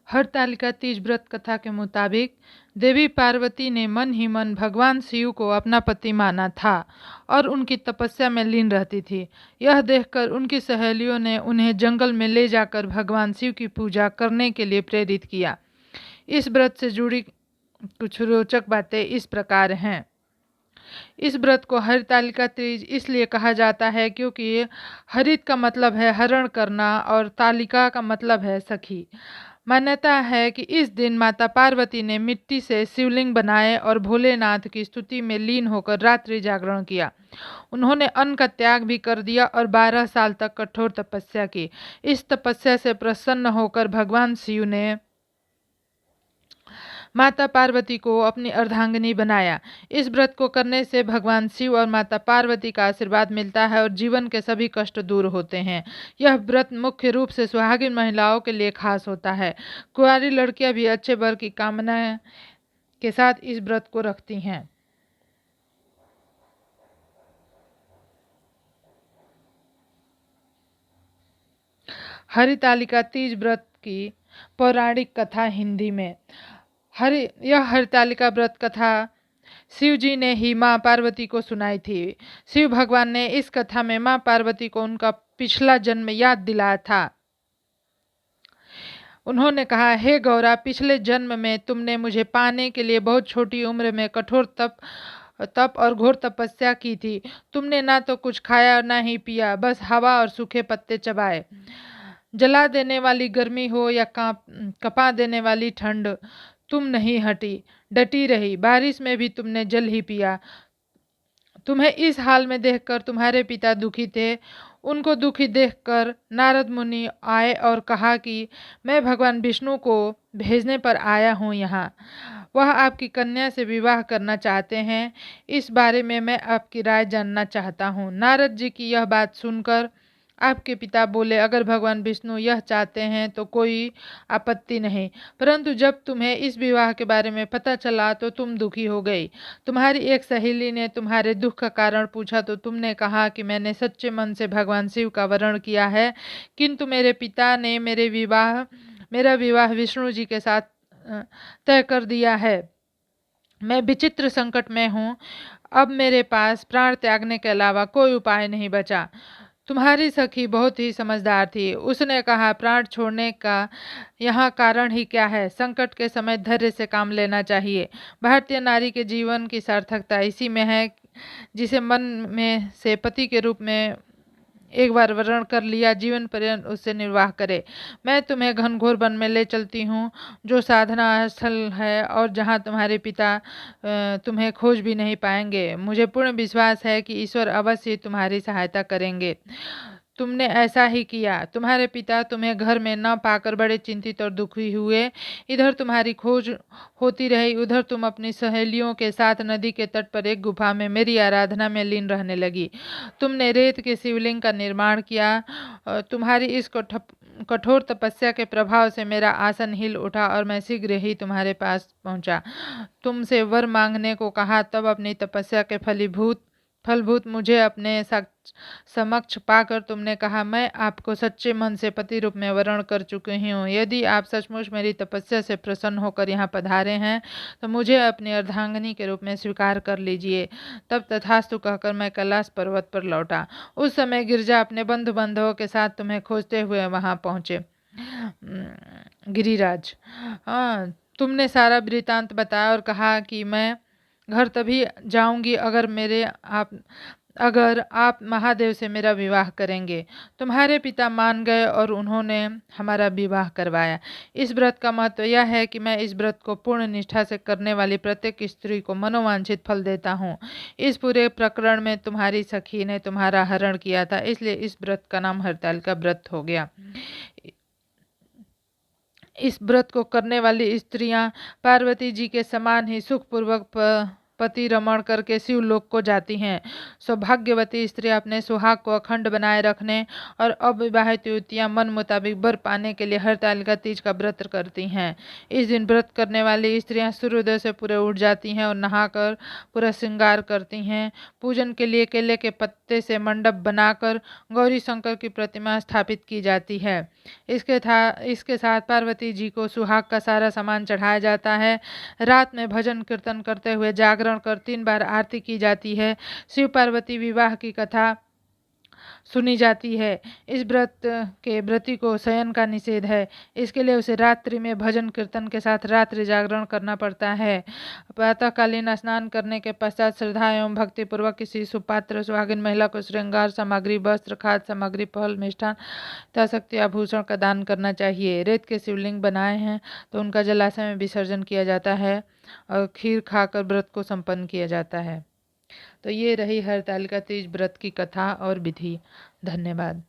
हरतालिका तीज व्रत कथा के मुताबिक देवी पार्वती ने मन ही मन भगवान शिव को अपना पति माना था और उनकी तपस्या में लीन रहती थी। यह देखकर उनकी सहेलियों ने उन्हें जंगल में ले जाकर भगवान शिव की पूजा करने के लिए प्रेरित किया। इस व्रत से जुड़ी कुछ रोचक बातें इस प्रकार हैं। इस व्रत को हरितालिका तीज इसलिए कहा जाता है क्योंकि हरित का मतलब है हरण करना और तालिका का मतलब है सखी। मान्यता है कि इस दिन माता पार्वती ने मिट्टी से शिवलिंग बनाए और भोलेनाथ की स्तुति में लीन होकर रात्रि जागरण किया। उन्होंने अन्न का त्याग भी कर दिया और 12 साल तक कठोर तपस्या की। इस तपस्या से प्रसन्न होकर भगवान शिव ने माता पार्वती को अपनी अर्धांगिनी बनाया। इस व्रत को करने से भगवान शिव और माता पार्वती का आशीर्वाद मिलता है और जीवन के सभी कष्ट दूर होते हैं। यह व्रत मुख्य रूप से सुहागिन महिलाओं के लिए खास होता है। कुंवारी लड़कियां भी अच्छे वर की कामना के साथ इस व्रत को रखती हैं। हरितालिका तीज व्रत की पौराणिक कथा हिंदी में। यह हरितालिका व्रत कथा शिव जी ने ही माँ पार्वती को सुनाई थी। शिव भगवान ने इस कथा में माँ पार्वती को उनका पिछला जन्म याद दिलाया था। उन्होंने कहा, हे गौरा, पिछले जन्म में तुमने मुझे पाने के लिए बहुत छोटी उम्र में कठोर तप और घोर तपस्या की थी। तुमने ना तो कुछ खाया और ना ही पिया, बस हवा और सूखे पत्ते चबाए। जला देने वाली गर्मी हो या कपा देने वाली ठंड, तुम नहीं हटी, डटी रही। बारिश में भी तुमने जल ही पिया। तुम्हें इस हाल में देखकर तुम्हारे पिता दुखी थे। उनको दुखी देखकर नारद मुनि आए और कहा कि मैं भगवान विष्णु को भेजने पर आया हूँ यहाँ। वह आपकी कन्या से विवाह करना चाहते हैं। इस बारे में मैं आपकी राय जानना चाहता हूँ। नारद जी की यह बात सुनकर आपके पिता बोले, अगर भगवान विष्णु यह चाहते हैं तो कोई आपत्ति नहीं, परंतु जब तुम्हें इस विवाह के बारे में पता चला तो तुम दुखी हो गई। तुम्हारी एक सहेली ने तुम्हारे दुख का कारण पूछा तो तुमने कहा कि मैंने सच्चे मन से भगवान शिव का वरण किया है, किंतु मेरे पिता ने मेरा विवाह विष्णु जी के साथ तय कर दिया है। मैं विचित्र संकट में हूँ। अब मेरे पास प्राण त्यागने के अलावा कोई उपाय नहीं बचा। तुम्हारी सखी बहुत ही समझदार थी। उसने कहा, प्राण छोड़ने का यहाँ कारण ही क्या है? संकट के समय धैर्य से काम लेना चाहिए। भारतीय नारी के जीवन की सार्थकता इसी में है, जिसे मन में से पति के रूप में एक बार वर्ण कर लिया, जीवन पर्यंत उससे निर्वाह करे। मैं तुम्हें घनघोर वन में ले चलती हूँ, जो साधना स्थल है और जहाँ तुम्हारे पिता तुम्हें खोज भी नहीं पाएंगे। मुझे पूर्ण विश्वास है कि ईश्वर अवश्य तुम्हारी सहायता करेंगे। तुमने ऐसा ही किया। तुम्हारे पिता तुम्हें घर में न पाकर बड़े चिंतित और दुखी हुए। इधर तुम्हारी खोज होती रही, उधर तुम अपनी सहेलियों के साथ नदी के तट पर एक गुफा में मेरी आराधना में लीन रहने लगी। तुमने रेत के शिवलिंग का निर्माण किया। तुम्हारी इस कठोर तपस्या के प्रभाव से मेरा आसन हिल उठा और मैं शीघ्र ही तुम्हारे पास पहुंचा। तुमसे वर मांगने को कहा, तब अपनी तपस्या के फलभूत मुझे अपने समक्ष पाकर तुमने कहा, मैं आपको सच्चे मन से पति रूप में वरण कर चुकी हूँ। यदि आप सचमुच मेरी तपस्या से प्रसन्न होकर यहाँ पधारे हैं तो मुझे अपनी अर्धांगिनी के रूप में स्वीकार कर लीजिए। तब तथास्तु कहकर मैं कैलाश पर्वत पर लौटा। उस समय गिरजा अपने बंधु बांधवों के साथ तुम्हें खोजते हुए वहां पहुंचे। गिरिराज, हाँ, तुमने सारा वृतांत बताया और कहा कि मैं घर तभी जाऊंगी अगर आप महादेव से मेरा विवाह करेंगे। तुम्हारे पिता मान गए और उन्होंने हमारा विवाह करवाया। इस व्रत का महत्व यह है कि मैं इस व्रत को पूर्ण निष्ठा से करने वाली प्रत्येक स्त्री को मनोवांछित फल देता हूँ। इस पूरे प्रकरण में तुम्हारी सखी ने तुम्हारा हरण किया था, इसलिए इस व्रत का नाम हरतालिका व्रत हो गया। इस व्रत को करने वाली स्त्रियां पार्वती जी के समान ही सुखपूर्वक पति रमण करके शिवलोक को जाती हैं। सौभाग्यवती स्त्री अपने सुहाग को अखंड बनाए रखने और अविवाहित युवतियां मन मुताबिक वर पाने के लिए हरतालिका तीज का व्रत करती हैं। इस दिन व्रत करने वाली स्त्रियां सूर्योदय से पूरे उठ जाती हैं और नहाकर पूरा श्रृंगार करती हैं। पूजन के लिए केले के पत्ते से मंडप बनाकर गौरी शंकर की प्रतिमा स्थापित की जाती है। इसके साथ पार्वती जी को सुहाग का सारा सामान चढ़ाया जाता है। रात में भजन कीर्तन करते हुए जागरण कर 3 बार आरती की जाती है। शिव पार्वती विवाह की कथा सुनी जाती है। इस व्रत के व्रती को शयन का निषेध है, इसके लिए उसे रात्रि में भजन कीर्तन के साथ रात्रि जागरण करना पड़ता है। प्रातःकालीन स्नान करने के पश्चात श्रद्धा एवं भक्ति पूर्वक किसी सुपात्र सुहागिन महिला को श्रृंगार सामग्री, वस्त्र, खाद्य सामग्री, फल, मिष्ठान, यथाशक्ति आभूषण का दान करना चाहिए। रेत के शिवलिंग बनाए हैं तो उनका जलाशय में विसर्जन किया जाता है और खीर खाकर व्रत को संपन्न किया जाता है। तो ये रही हरतालिका तीज व्रत की कथा और विधि। धन्यवाद।